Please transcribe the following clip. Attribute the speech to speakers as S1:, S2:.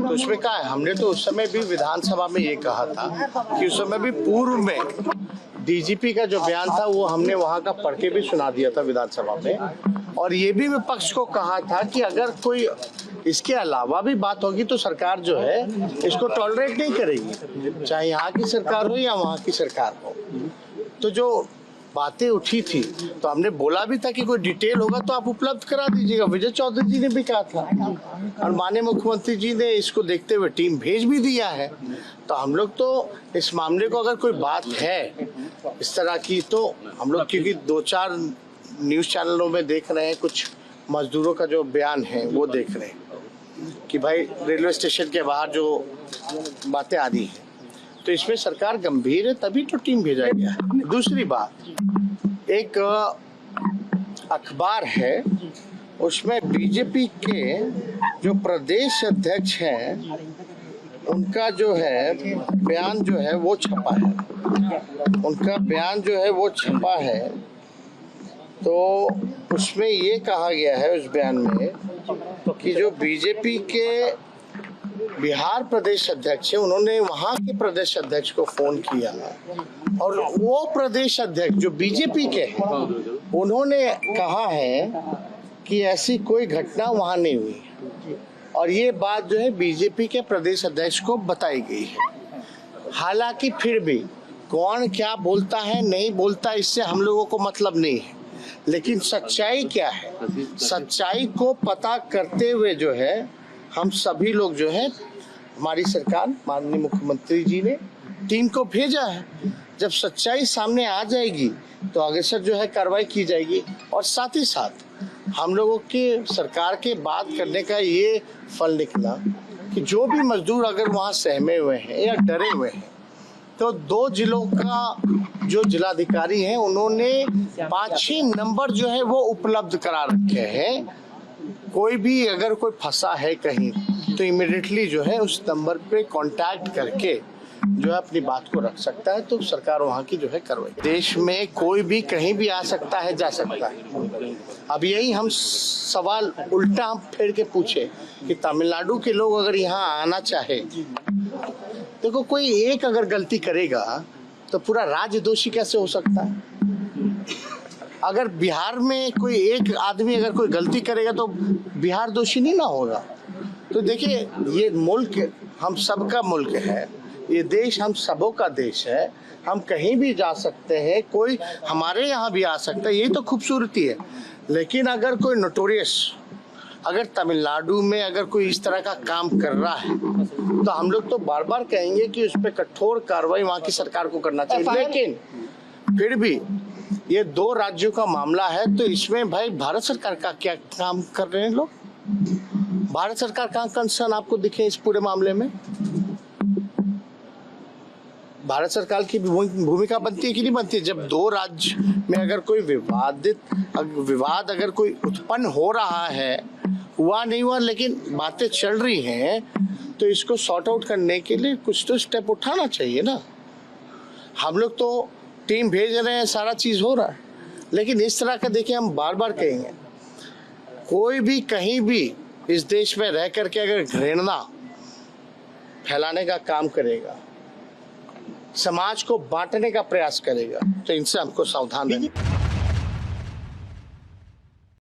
S1: तो उसमें क्या है, हमने तो उस समय भी विधानसभा में ये कहा था कि उस समय भी पूर्व में डीजीपी का जो बयान था वो हमने वहां का पढ़ के भी सुना दिया था विधानसभा में, और ये भी विपक्ष को कहा था कि अगर कोई इसके अलावा भी बात होगी तो सरकार जो है इसको टॉलरेट नहीं करेगी, चाहे यहाँ की सरकार हो या वहाँ की सरकार हो। तो जो बातें उठी थी तो हमने बोला भी था कि कोई डिटेल होगा तो आप उपलब्ध करा दीजिएगा। विजय चौधरी जी ने भी कहा था और माननीय मुख्यमंत्री जी ने इसको देखते हुए टीम भेज भी दिया है। तो हम लोग तो इस मामले को अगर कोई बात है इस तरह की तो हम लोग, क्योंकि 2-4 न्यूज चैनलों में देख रहे हैं, कुछ मजदूरों का जो बयान है वो देख रहे हैं कि भाई रेलवे स्टेशन के बाहर जो बातें आ रही हैं, तो इसमें सरकार गंभीर है तभी तो टीम भेजा गया है। दूसरी बात, एक अखबार है उसमें बीजेपी के जो प्रदेश अध्यक्ष हैं उनका जो है बयान जो है वो छपा है, उनका बयान जो है वो छपा है। तो उसमें ये कहा गया है उस बयान में कि जो बीजेपी के बिहार प्रदेश अध्यक्ष है उन्होंने वहां के प्रदेश अध्यक्ष को फोन किया और वो प्रदेश अध्यक्ष जो बीजेपी के हैं उन्होंने कहा है कि ऐसी कोई घटना वहां नहीं हुई, और ये बात जो है बीजेपी के प्रदेश अध्यक्ष को बताई गई है। हालांकि फिर भी कौन क्या बोलता है नहीं बोलता इससे हम लोगों को मतलब नहीं है, लेकिन सच्चाई क्या है, सच्चाई को पता करते हुए जो है हम सभी लोग जो है, हमारी सरकार माननीय मुख्यमंत्री जी ने टीम को भेजा है। जब सच्चाई सामने आ जाएगी तो आगे से जो है कार्रवाई की जाएगी। और साथ ही साथ हम लोगों की सरकार के बात करने का ये फल निकला कि जो भी मजदूर अगर वहाँ सहमे हुए हैं या डरे हुए हैं तो 2 जिलों का जो जिलाधिकारी हैं उन्होंने 5-6 नंबर जो है वो उपलब्ध करा रखे हैं। कोई भी अगर कोई फंसा है कहीं तो इमीडिएटली जो है उस नंबर पे कांटेक्ट करके जो है अपनी बात को रख सकता है, तो सरकार वहाँ की जो है कार्रवाई। देश में कोई भी कहीं भी आ सकता है जा सकता है। अब यही हम सवाल उल्टा हम फेर के पूछे कि तमिलनाडु के लोग अगर यहाँ आना चाहे, देखो कोई एक अगर गलती करेगा तो पूरा राज्य दोषी कैसे हो सकता है। अगर बिहार में कोई एक आदमी अगर कोई गलती करेगा तो बिहार दोषी नहीं ना होगा। तो देखिए ये मुल्क हम सबका मुल्क है, ये देश हम सबों का देश है, हम कहीं भी जा सकते हैं, कोई हमारे यहाँ भी आ सकता है, यही तो खूबसूरती है। लेकिन अगर कोई नोटोरियस अगर तमिलनाडु में अगर कोई इस तरह का काम कर रहा है तो हम लोग तो बार बार कहेंगे कि उस पर कठोर कार्रवाई वहाँ की सरकार को करना चाहिए। लेकिन फिर भी ये 2 राज्यों का मामला है तो इसमें भाई भारत सरकार का क्या काम कर रहे हैं लोग, भारत सरकार का कंसर्न आपको दिखे इस पूरे मामले में। भारत सरकार की भूमिका बनती है कि नहीं बनती है। जब 2 राज्य में अगर कोई विवाद अगर कोई उत्पन्न हो रहा है, हुआ नहीं हुआ लेकिन बातें चल रही हैं, तो इसको सॉर्ट आउट करने के लिए कुछ तो स्टेप उठाना चाहिए ना। हम लोग तो टीम भेज रहे हैं, सारा चीज हो रहा है, लेकिन इस तरह का देखिए हम बार बार कहेंगे, कोई भी कहीं भी इस देश में रह करके अगर घृणा फैलाने का काम करेगा, समाज को बांटने का प्रयास करेगा, तो इनसे हमको सावधान रहना।